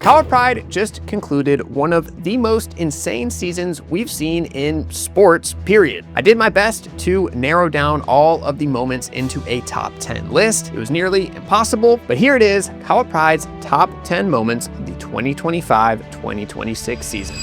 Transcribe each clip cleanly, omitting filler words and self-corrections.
Kahawa Pride just concluded one of the most insane seasons we've seen in sports, period. I did my best to narrow down all of the moments into a top 10 list. It was nearly impossible, but here it is, Kahawa Pride's top 10 moments of the 2025-2026 season.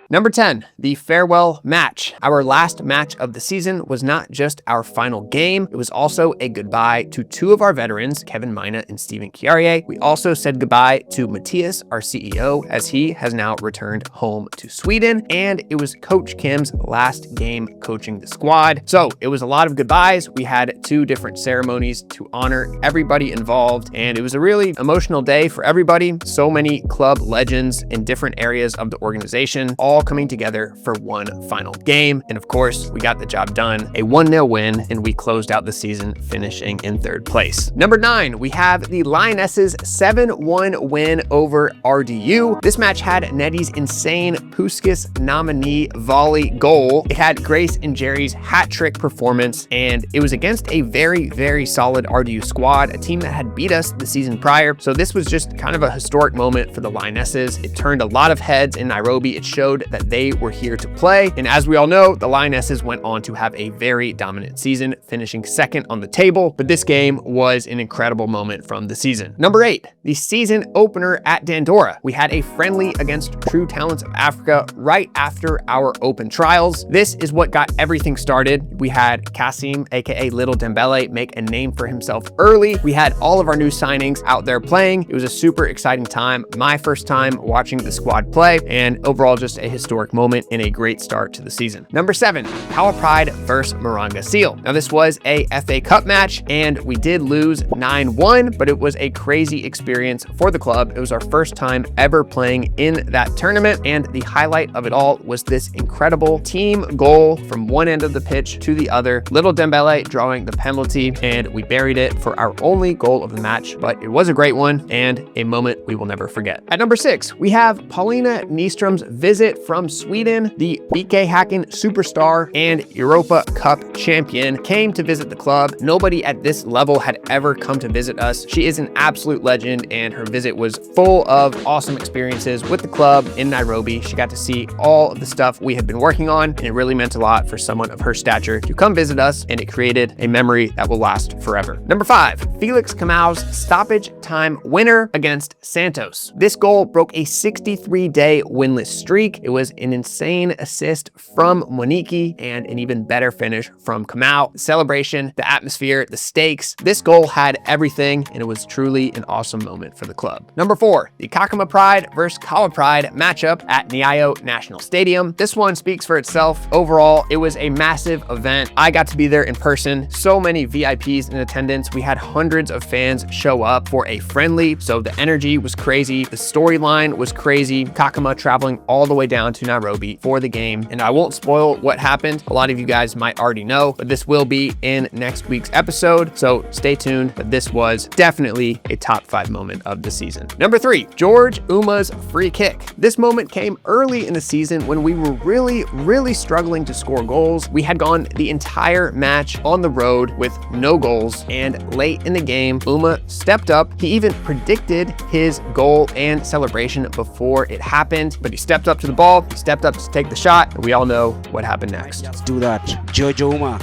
Number 10, the farewell match. Our last match of the season was not just our final game, it was also a goodbye to two of our veterans, Kevin Mina and Steven Chiarier. We also said goodbye to Matthias, our CEO, as he has now returned home to Sweden, and it was Coach Kim's last game coaching the squad. So it was a lot of goodbyes. We had two different ceremonies to honor everybody involved, and it was a really emotional day for everybody. So many club legends in different areas of the organization, all coming together for one final game. And of course, we got the job done, a 1-0 win, and we closed out the season finishing in 3rd place. Number 9, we have the Lionesses' 7-1 win over RDU. This match had Nettie's insane Puskas nominee volley goal. It had Grace and Jerry's hat trick performance, and it was against a very, very solid RDU squad, a team that had beat us the season prior. So this was just kind of a historic moment for the Lionesses. It turned a lot of heads in Nairobi. It showed that they were here to play. And as we all know, the Lionesses went on to have a very dominant season, finishing 2nd on the table. But this game was an incredible moment from the season. Number 8, the season opener at Dandora. We had a friendly against True Talents of Africa right after our open trials. This is what got everything started. We had Kasim, aka Little Dembele, make a name for himself early. We had all of our new signings out there playing. It was a super exciting time. My first time watching the squad play, and overall just a historic moment and a great start to the season. Number 7, Kahawa Pride versus Maranga Seal. Now this was a FA Cup match and we did lose 9-1, but it was a crazy experience for the club. It was our first time ever playing in that tournament, and the highlight of it all was this incredible team goal from one end of the pitch to the other. Little Dembele drawing the penalty, and we buried it for our only goal of the match, but it was a great one and a moment we will never forget. At number 6, we have Paulina Nyström's visit from Sweden. The BK Häcken superstar and Europa Cup champion came to visit the club. Nobody at this level had ever come to visit us. She is an absolute legend, and her visit was full of awesome experiences with the club in Nairobi. She got to see all of the stuff we had been working on, and it really meant a lot for someone of her stature to come visit us, and it created a memory that will last forever. Number 5, Felix Kamau's stoppage time winner against Santos. This goal broke a 63-day winless streak. It was an insane assist from Moniki and an even better finish from Kamau. The celebration, the atmosphere, the stakes. This goal had everything, and it was truly an awesome moment for the club. Number 4, the Kakuma Pride versus Kahawa Pride matchup at Nyayo National Stadium. This one speaks for itself. Overall, it was a massive event. I got to be there in person. So many VIPs in attendance. We had hundreds of fans show up for a friendly, so the energy was crazy. The storyline was crazy. Kakuma traveling all the way down to Nairobi for the game, and I won't spoil what happened. A lot of you guys might already know, but this will be in next week's episode, so stay tuned. But this was definitely a top 5 moment of the season. Number 3, George Uma's free kick. This moment came early in the season when we were really struggling to score goals. We had gone the entire match on the road with no goals, and late in the game, Uma stepped up. He even predicted his goal and celebration before it happened, but he stepped up to the ball, he stepped up to take the shot, and we all know what happened next. Let's do that. Jojo Uma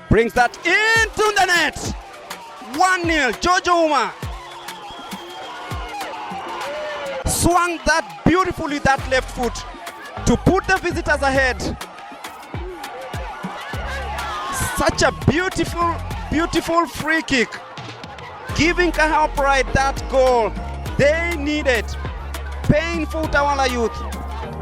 brings that into the net. 1-0, Jojo Uma. Swung that beautifully, that left foot, to put the visitors ahead. Such a beautiful free kick, giving Kahawa Pride that goal they needed. Painful Tawala youth,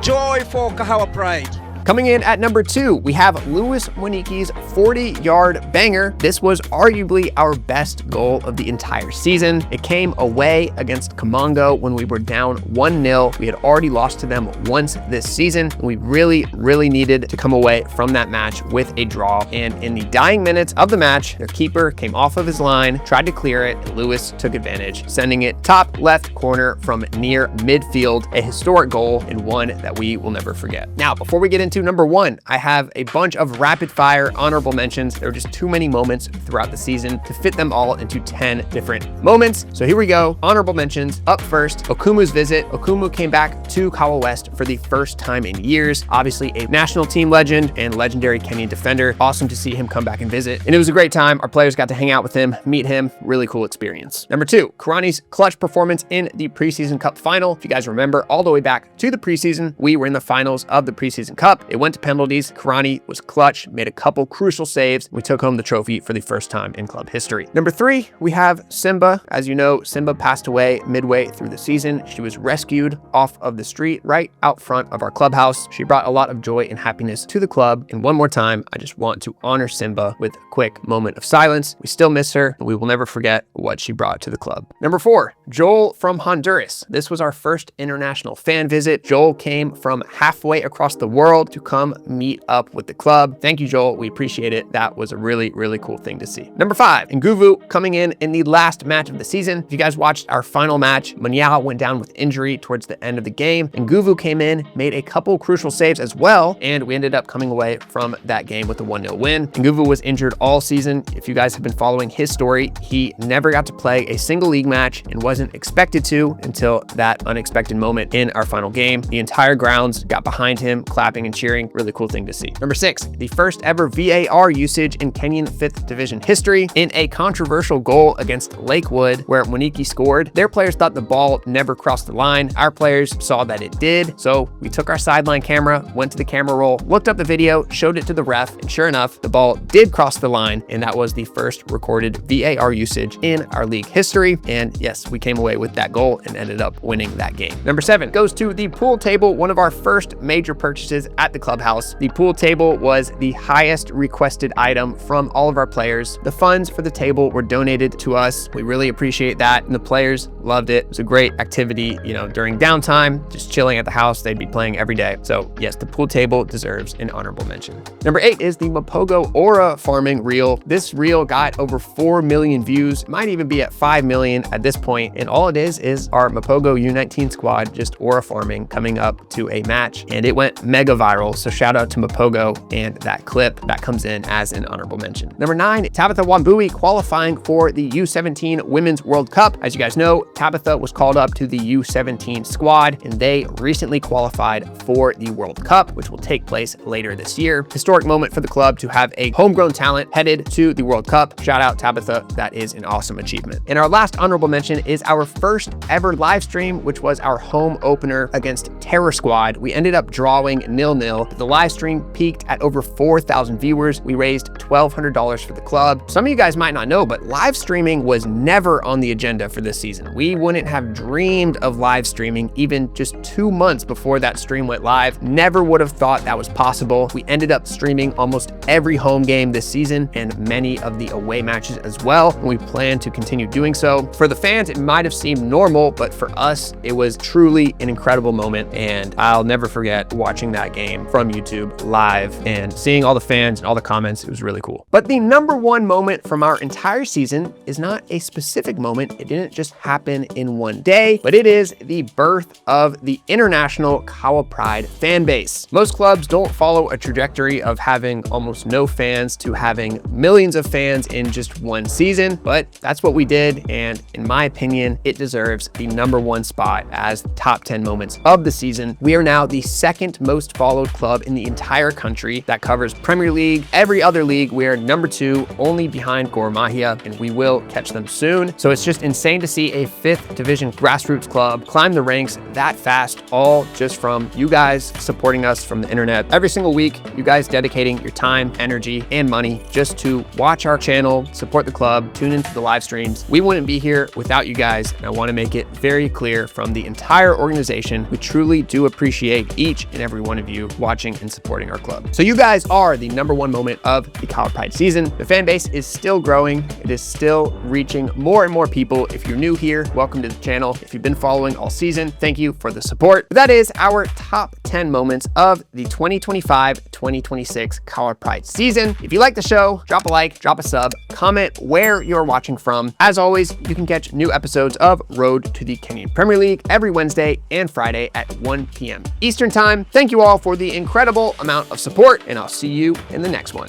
joy for Kahawa Pride. Coming in at number 2, we have Louis Moniki's 40-yard banger. This was arguably our best goal of the entire season. It came away against Kamongo when we were down 1-0. We had already lost to them once this season, and we really needed to come away from that match with a draw. And in the dying minutes of the match, their keeper came off of his line, tried to clear it, and Louis took advantage, sending it top left corner from near midfield. A historic goal and one that we will never forget. Now, before we get into into number 1, I have a bunch of rapid fire honorable mentions. There were just too many moments throughout the season to fit them all into 10 different moments. So here we go. Honorable mentions. Up first, Okumu's visit. Okumu came back to Kahawa West for the first time in years. Obviously a national team legend and legendary Kenyan defender. Awesome to see him come back and visit. And it was a great time. Our players got to hang out with him, meet him. Really cool experience. Number 2, Karani's clutch performance in the preseason cup final. If you guys remember, all the way back to the preseason, we were in the finals of the preseason cup. It went to penalties. Karani was clutch, made a couple crucial saves. We took home the trophy for the first time in club history. Number 3, we have Simba. As you know, Simba passed away midway through the season. She was rescued off of the street right out front of our clubhouse. She brought a lot of joy and happiness to the club. And one more time, I just want to honor Simba with a quick moment of silence. We still miss her, and we will never forget what she brought to the club. Number 4, Joel from Honduras. This was our first international fan visit. Joel came from halfway across the world to come meet up with the club. Thank you, Joel. We appreciate it. That was a really, really cool thing to see. Number 5, Nguvu coming in the last match of the season. If you guys watched our final match, Manyao went down with injury towards the end of the game. Nguvu came in, made a couple crucial saves as well, and we ended up coming away from that game with a 1-0 win. Nguvu was injured all season. If you guys have been following his story, he never got to play a single league match and wasn't expected to until that unexpected moment in our final game. The entire grounds got behind him, clapping and cheering. Really cool thing to see. Number 6, the first ever VAR usage in Kenyan 5th division history in a controversial goal against Lakewood where Moniki scored. Their players thought the ball never crossed the line. Our players saw that it did. So we took our sideline camera, went to the camera roll, looked up the video, showed it to the ref, and sure enough, the ball did cross the line, and that was the first recorded VAR usage in our league history. And yes, we came away with that goal and ended up winning that game. Number 7 goes to the pool table, one of our first major purchases at the clubhouse. The pool table was the highest requested item from all of our players. The funds for the table were donated to us. We really appreciate that, and the players loved it. It was a great activity, you know, during downtime, just chilling at the house. They'd be playing every day. So yes, the pool table deserves an honorable mention. Number 8 is the Mapogo Aura farming reel. This reel got over 4 million views, might even be at 5 million at this point. And all it is our Mapogo U19 squad just aura farming, coming up to a match, and it went mega viral. So shout out to Mapogo and that clip that comes in as an honorable mention. Number 9, Tabitha Wambui qualifying for the U17 Women's World Cup. As you guys know, Tabitha was called up to the U17 squad, and they recently qualified for the World Cup, which will take place later this year. Historic moment for the club to have a homegrown talent headed to the World Cup. Shout out Tabitha. That is an awesome achievement. And our last honorable mention is our first ever live stream, which was our home opener against Terror Squad. We ended up drawing 0-0. The live stream peaked at over 4,000 viewers. We raised $1,200 for the club. Some of you guys might not know, but live streaming was never on the agenda for this season. We wouldn't have dreamed of live streaming even just 2 months before that stream went live. Never would have thought that was possible. We ended up streaming almost every home game this season and many of the away matches as well, and we plan to continue doing so. For the fans, it might have seemed normal, but for us, it was truly an incredible moment, and I'll never forget watching that game from YouTube live and seeing all the fans and all the comments. It was really cool. But the number 1 moment from our entire season is not a specific moment. It didn't just happen in one day, but it is the birth of the international Kahawa Pride fan base. Most clubs don't follow a trajectory of having almost no fans to having millions of fans in just one season, but that's what we did, and in my opinion, it deserves the number 1 spot as top 10 moments of the season. We are now the 2nd most followed club in the entire country. That covers Premier League, every other league. We are number 2, only behind Gor Mahia, and we will catch them soon. So it's just insane to see a 5th division grassroots club climb the ranks that fast, all just from you guys supporting us from the internet every single week. You guys dedicating your time, energy, and money just to watch our channel, support the club, tune into the live streams. We wouldn't be here without you guys, and I want to make it very clear from the entire organization, we truly do appreciate each and every one of you watching and supporting our club. So you guys are the number 1 moment of the Kahawa Pride season. The fan base is still growing. It is still reaching more and more people. If you're new here, welcome to the channel. If you've been following all season, thank you for the support. That is our top 10 moments of the 2025-2026 Kahawa Pride season. If you like the show, drop a like, drop a sub, comment where you're watching from. As always, you can catch new episodes of Road to the Kenyan Premier League every Wednesday and Friday at 1 p.m. Eastern Time. Thank you all for the the incredible amount of support, and I'll see you in the next one.